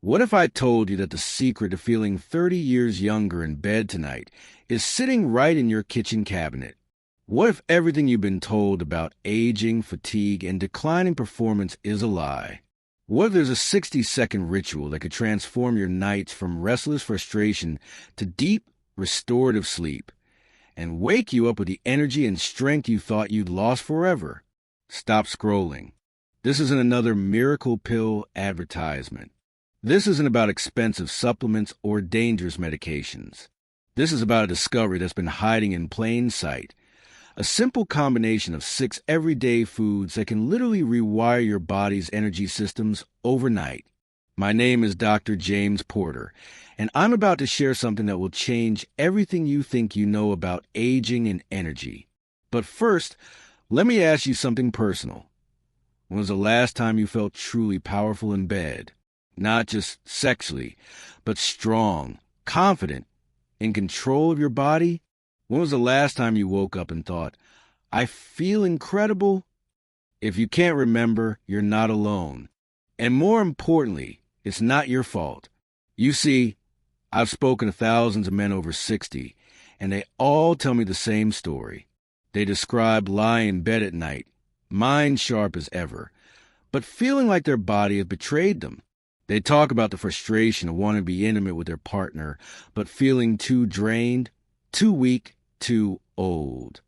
What if I told you that the secret to feeling 30 years younger in bed tonight is sitting right in your kitchen cabinet? What if everything you've been told about aging, fatigue, and declining performance is a lie? What if there's a 60-second ritual that could transform your nights from restless frustration to deep, restorative sleep and wake you up with the energy and strength you thought you'd lost forever? Stop scrolling. This isn't another miracle pill advertisement. This isn't about expensive supplements or dangerous medications. This is about a discovery that's been hiding in plain sight. A simple combination of 6 everyday foods that can literally rewire your body's energy systems overnight. My name is Dr. James Porter, and I'm about to share something that will change everything you think you know about aging and energy. But first, let me ask you something personal. When was the last time you felt truly powerful in bed? Not just sexually, but strong, confident, in control of your body? When was the last time you woke up and thought, I feel incredible? If you can't remember, you're not alone. And more importantly, it's not your fault. You see, I've spoken to thousands of men over 60, and they all tell me the same story. They describe lying in bed at night, mind sharp as ever, but feeling like their body has betrayed them. They talk about the frustration of wanting to be intimate with their partner, but feeling too drained, too weak, too old.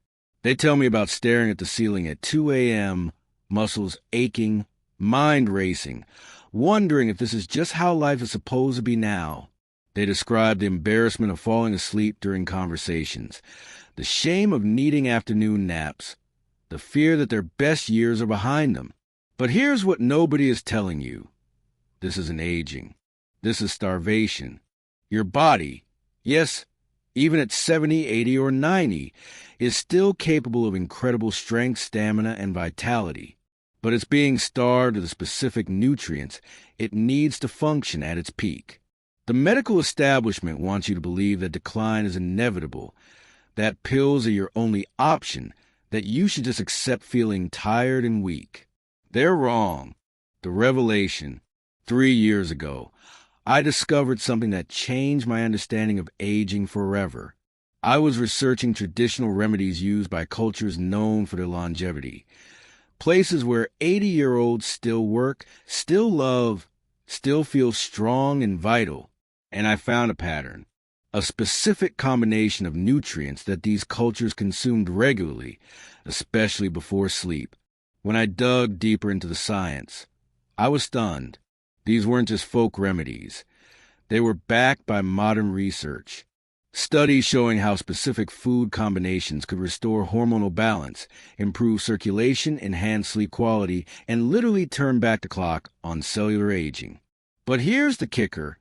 They tell me about staring at the ceiling at 2 a.m., muscles aching, mind racing, wondering if this is just how life is supposed to be now. They describe the embarrassment of falling asleep during conversations, the shame of needing afternoon naps, the fear that their best years are behind them. But here's what nobody is telling you. This isn't aging. This is starvation. Your body, yes, even at 70, 80, or 90, is still capable of incredible strength, stamina, and vitality. But it's being starved of the specific nutrients it needs to function at its peak. The medical establishment wants you to believe that decline is inevitable, that pills are your only option, that you should just accept feeling tired and weak. They're wrong. The revelation, 3 years ago, I discovered something that changed my understanding of aging forever. I was researching traditional remedies used by cultures known for their longevity. Places where 80-year-olds still work, still love, still feel strong and vital. And I found a pattern, a specific combination of nutrients that these cultures consumed regularly, especially before sleep. When I dug deeper into the science, I was stunned. These weren't just folk remedies. They were backed by modern research. Studies showing how specific food combinations could restore hormonal balance, improve circulation, enhance sleep quality, and literally turn back the clock on cellular aging. But here's the kicker.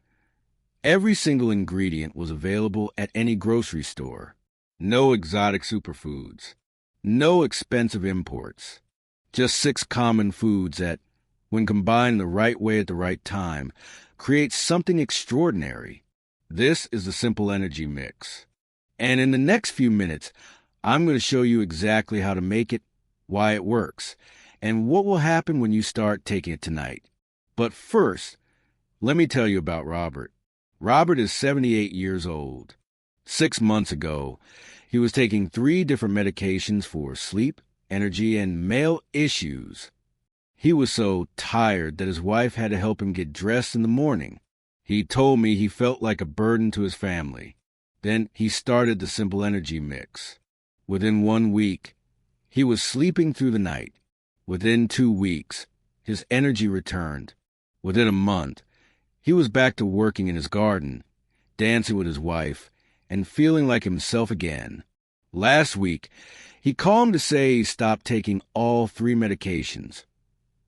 Every single ingredient was available at any grocery store. No exotic superfoods. No expensive imports. Just 6 common foods that, when combined the right way at the right time, create something extraordinary. This is the Simple Energy Mix. And in the next few minutes, I'm going to show you exactly how to make it, why it works, and what will happen when you start taking it tonight. But first, let me tell you about Robert. Robert is 78 years old. 6 months ago, he was taking 3 different medications for sleep, energy, and male issues. He was so tired that his wife had to help him get dressed in the morning. He told me he felt like a burden to his family. Then he started the Simple Energy Mix. Within 1 week, he was sleeping through the night. Within 2 weeks, his energy returned. Within a month, he was back to working in his garden, dancing with his wife, and feeling like himself again. Last week, he called me to say he stopped taking all 3 medications.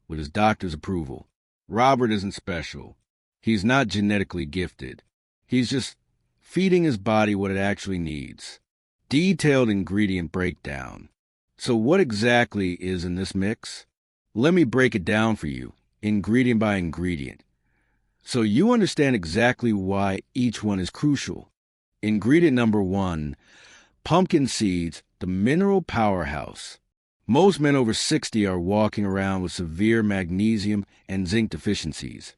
With his doctor's approval. Robert isn't special. He's not genetically gifted. He's just feeding his body what it actually needs. Detailed ingredient breakdown. So what exactly is in this mix? Let me break it down for you, ingredient by ingredient, so you understand exactly why each one is crucial. Ingredient number 1, pumpkin seeds, the mineral powerhouse. Most men over 60 are walking around with severe magnesium and zinc deficiencies.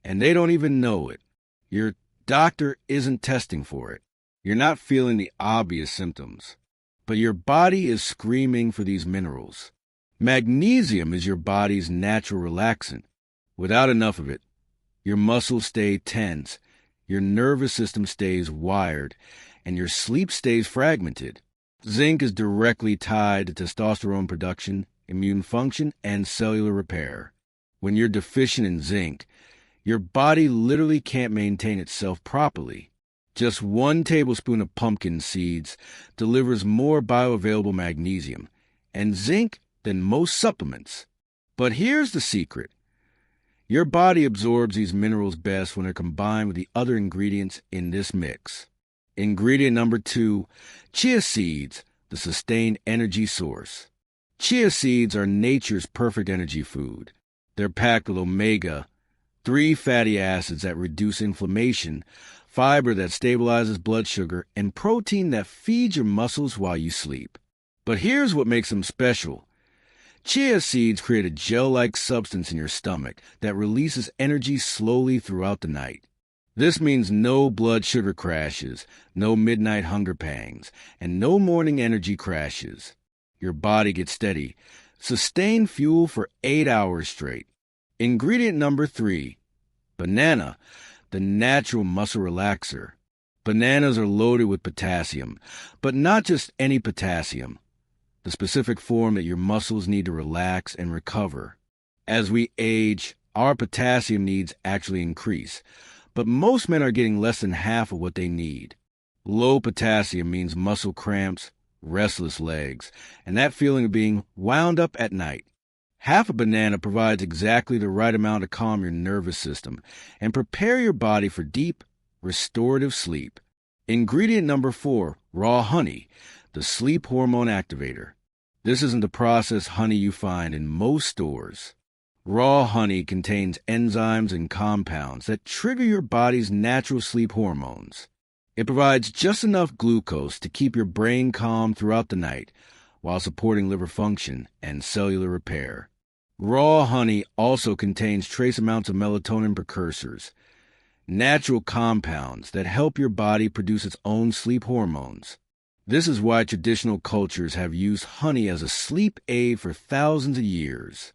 and they don't even know it. Your doctor isn't testing for it. You're not feeling the obvious symptoms, but your body is screaming for these minerals. Magnesium is your body's natural relaxant. Without enough of it, your muscles stay tense, your nervous system stays wired, and your sleep stays fragmented. Zinc is directly tied to testosterone production, immune function, and cellular repair. When you're deficient in zinc, your body literally can't maintain itself properly. Just 1 tablespoon of pumpkin seeds delivers more bioavailable magnesium and zinc than most supplements. But here's the secret. Your body absorbs these minerals best when they're combined with the other ingredients in this mix. Ingredient number 2, chia seeds, the sustained energy source. Chia seeds are nature's perfect energy food. They're packed with omega-3 fatty acids that reduce inflammation, fiber that stabilizes blood sugar, and protein that feeds your muscles while you sleep. But here's what makes them special. Chia seeds create a gel-like substance in your stomach that releases energy slowly throughout the night. This means no blood sugar crashes, no midnight hunger pangs, and no morning energy crashes. Your body gets steady, sustained fuel for 8 hours straight. Ingredient number 3, banana, the natural muscle relaxer. Bananas are loaded with potassium, but not just any potassium. The specific form that your muscles need to relax and recover. As we age, our potassium needs actually increase, but most men are getting less than half of what they need. Low potassium means muscle cramps, restless legs, and that feeling of being wound up at night. Half a banana provides exactly the right amount to calm your nervous system and prepare your body for deep, restorative sleep. Ingredient number 4, raw honey, the sleep hormone activator. This isn't the processed honey you find in most stores. Raw honey contains enzymes and compounds that trigger your body's natural sleep hormones. It provides just enough glucose to keep your brain calm throughout the night while supporting liver function and cellular repair. Raw honey also contains trace amounts of melatonin precursors, natural compounds that help your body produce its own sleep hormones. This is why traditional cultures have used honey as a sleep aid for thousands of years.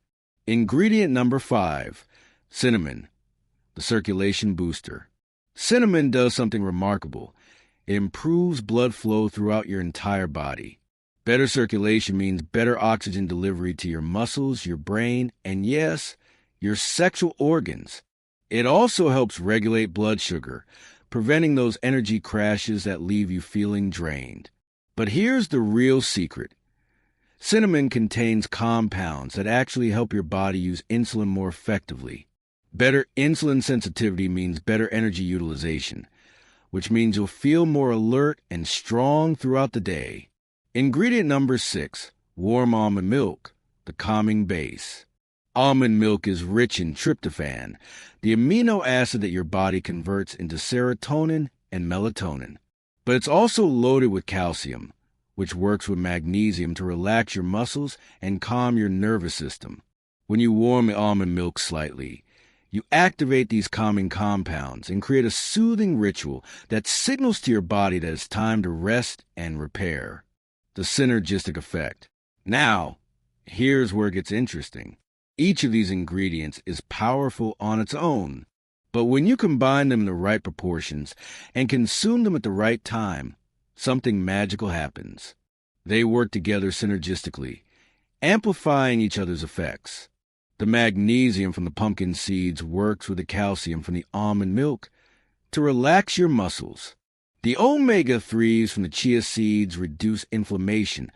Ingredient number 5, cinnamon, the circulation booster. Cinnamon does something remarkable. It improves blood flow throughout your entire body. Better circulation means better oxygen delivery to your muscles, your brain, and yes, your sexual organs. It also helps regulate blood sugar, preventing those energy crashes that leave you feeling drained. But here's the real secret. Cinnamon contains compounds that actually help your body use insulin more effectively. Better insulin sensitivity means better energy utilization, which means you'll feel more alert and strong throughout the day. Ingredient number 6, warm almond milk, the calming base. Almond milk is rich in tryptophan, the amino acid that your body converts into serotonin and melatonin. But it's also loaded with calcium, which works with magnesium to relax your muscles and calm your nervous system. When you warm the almond milk slightly, you activate these calming compounds and create a soothing ritual that signals to your body that it's time to rest and repair. The synergistic effect. Now, here's where it gets interesting. Each of these ingredients is powerful on its own, but when you combine them in the right proportions and consume them at the right time, something magical happens. They work together synergistically, amplifying each other's effects. The magnesium from the pumpkin seeds works with the calcium from the almond milk to relax your muscles. The omega-3s from the chia seeds reduce inflammation,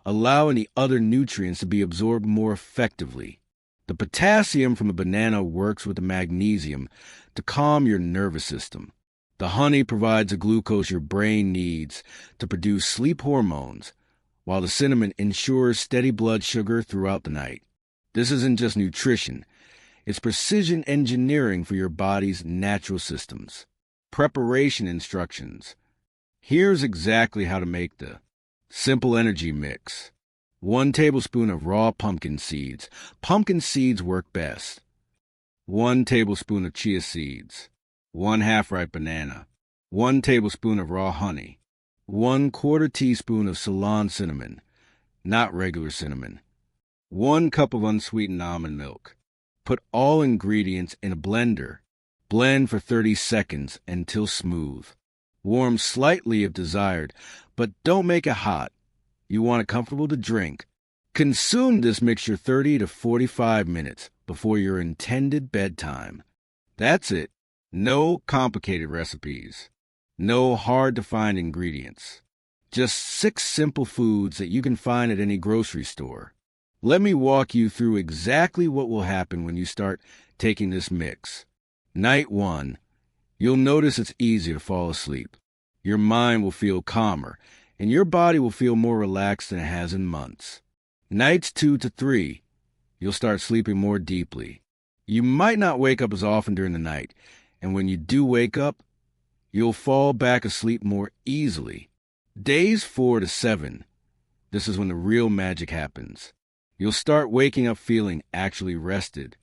allowing the other nutrients to be absorbed more effectively. The potassium from the banana works with the magnesium to calm your nervous system. The honey provides the glucose your brain needs to produce sleep hormones, while the cinnamon ensures steady blood sugar throughout the night. This isn't just nutrition. It's precision engineering for your body's natural systems. Preparation instructions. Here's exactly how to make the simple energy mix. 1 tablespoon of raw pumpkin seeds. Pumpkin seeds work best. 1 tablespoon of chia seeds, 1 half-ripe banana, 1 tablespoon of raw honey, 1/4 teaspoon of Ceylon cinnamon, not regular cinnamon, 1 cup of unsweetened almond milk. Put all ingredients in a blender. Blend for 30 seconds until smooth. Warm slightly if desired, but don't make it hot. You want it comfortable to drink. Consume this mixture 30 to 45 minutes before your intended bedtime. That's it. No complicated recipes. No hard-to-find ingredients. Just 6 simple foods that you can find at any grocery store. Let me walk you through exactly what will happen when you start taking this mix. Night 1, you'll notice it's easy to fall asleep. Your mind will feel calmer, and your body will feel more relaxed than it has in months. Nights 2 to 3, you'll start sleeping more deeply. You might not wake up as often during the night, and when you do wake up, you'll fall back asleep more easily. Days 4 to 7, this is when the real magic happens. You'll start waking up feeling actually rested.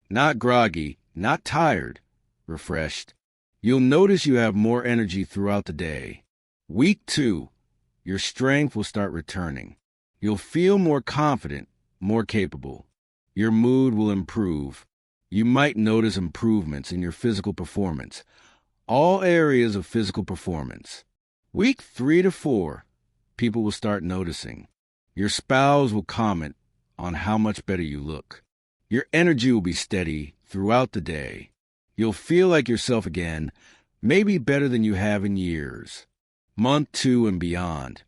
Not groggy, not tired, refreshed. You'll notice you have more energy throughout the day. Week 2, your strength will start returning. You'll feel more confident, more capable. Your mood will improve. You might notice improvements in your physical performance, all areas of physical performance. Week 3 to 4, people will start noticing. Your spouse will comment on how much better you look. Your energy will be steady throughout the day. You'll feel like yourself again, maybe better than you have in years. Month 2 and beyond.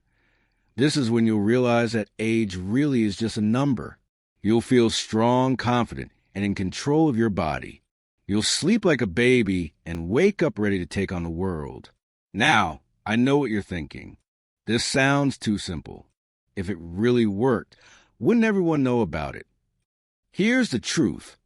This is when you'll realize that age really is just a number. You'll feel strong, confident, and in control of your body. You'll sleep like a baby and wake up ready to take on the world. Now, I know what you're thinking. This sounds too simple. If it really worked, wouldn't everyone know about it? Here's the truth.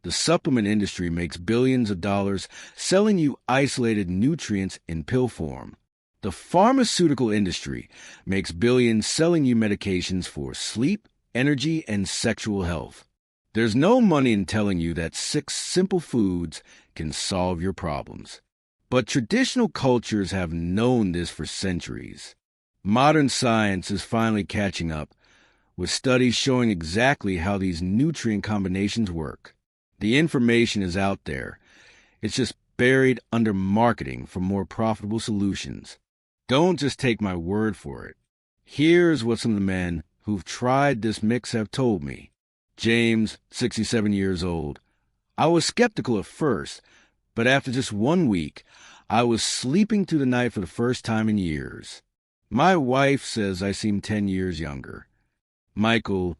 The supplement industry makes billions of dollars selling you isolated nutrients in pill form. The pharmaceutical industry makes billions selling you medications for sleep, energy, and sexual health. There's no money in telling you that 6 simple foods can solve your problems. But traditional cultures have known this for centuries. Modern science is finally catching up, with studies showing exactly how these nutrient combinations work. The information is out there. It's just buried under marketing for more profitable solutions. Don't just take my word for it. Here's what some of the men who've tried this mix have told me. James, 67 years old. I was skeptical at first, but after just 1 week, I was sleeping through the night for the first time in years. My wife says I seem 10 years younger. Michael,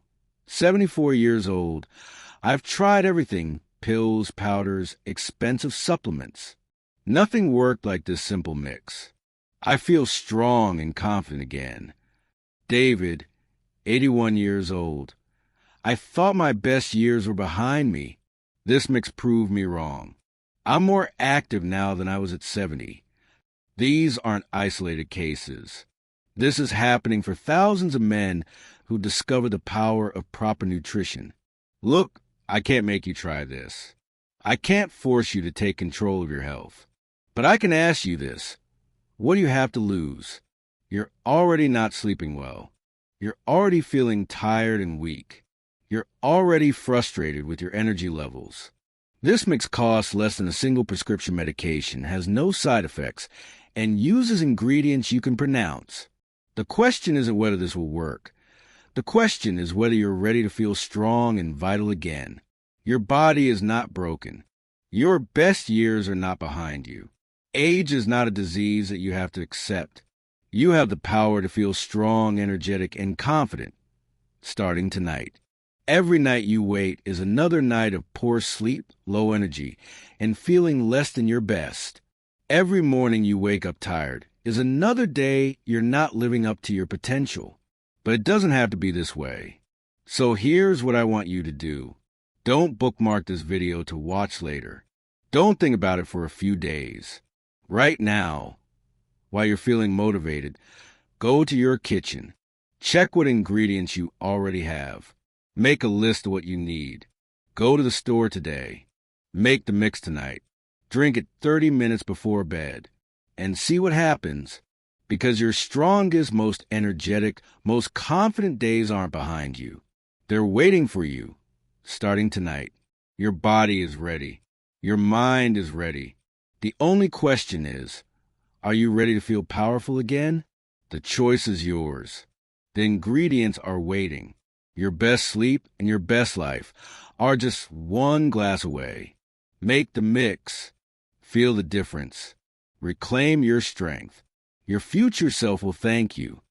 74 years old. I've tried everything, pills, powders, expensive supplements. Nothing worked like this simple mix. I feel strong and confident again. David, 81 years old. I thought my best years were behind me. This mix proved me wrong. I'm more active now than I was at 70. These aren't isolated cases. This is happening for thousands of men who discover the power of proper nutrition. Look, I can't make you try this. I can't force you to take control of your health. But I can ask you this. What do you have to lose? You're already not sleeping well. You're already feeling tired and weak. You're already frustrated with your energy levels. This mix costs less than a single prescription medication, has no side effects, and uses ingredients you can pronounce. The question isn't whether this will work. The question is whether you're ready to feel strong and vital again. Your body is not broken. Your best years are not behind you. Age is not a disease that you have to accept. You have the power to feel strong, energetic, and confident, starting tonight. Every night you wait is another night of poor sleep, low energy, and feeling less than your best. Every morning you wake up tired is another day you're not living up to your potential. But it doesn't have to be this way. So here's what I want you to do. Don't bookmark this video to watch later. Don't think about it for a few days. Right now, while you're feeling motivated, go to your kitchen. Check what ingredients you already have. Make a list of what you need. Go to the store today. Make the mix tonight. Drink it 30 minutes before bed. And see what happens. Because your strongest, most energetic, most confident days aren't behind you. They're waiting for you, starting tonight. Your body is ready. Your mind is ready. The only question is, are you ready to feel powerful again? The choice is yours. The ingredients are waiting. Your best sleep and your best life are just one glass away. Make the mix. Feel the difference. Reclaim your strength. Your future self will thank you.